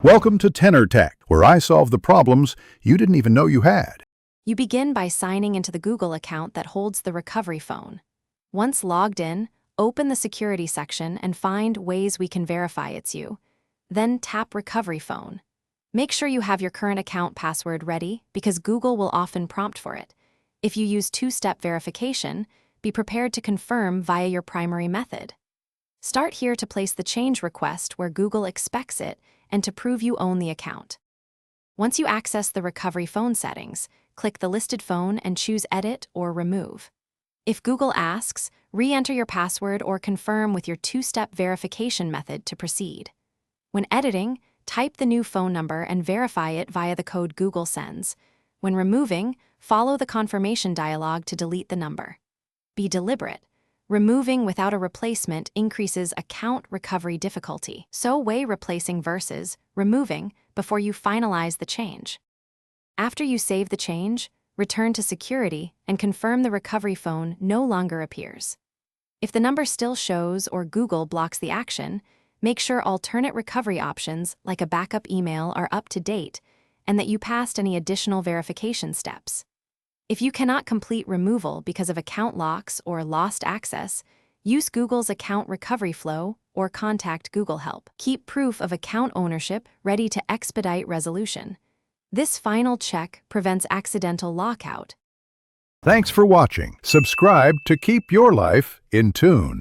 Welcome to Tenor Tech, where I solve the problems you didn't even know you had. You begin by signing into the Google account that holds the recovery phone. Once logged in, open the security section and find ways we can verify it's you. Then tap Recovery Phone. Make sure you have your current account password ready because Google will often prompt for it. If you use two-step verification, be prepared to confirm via your primary method. Start here to place the change request where Google expects it and to prove you own the account. Once you access the recovery phone settings, click the listed phone and choose Edit or Remove. If Google asks, re-enter your password or confirm with your two-step verification method to proceed. When editing, type the new phone number and verify it via the code Google sends. When removing, follow the confirmation dialog to delete the number. Be deliberate. Removing without a replacement increases account recovery difficulty, so weigh replacing versus removing before you finalize the change. After you save the change, return to security and confirm the recovery phone no longer appears. If the number still shows or Google blocks the action, make sure alternate recovery options like a backup email are up to date and that you passed any additional verification steps. If you cannot complete removal because of account locks or lost access, use Google's account recovery flow or contact Google Help. Keep proof of account ownership ready to expedite resolution. This final check prevents accidental lockout. Thanks for watching. Subscribe to keep your life in tune.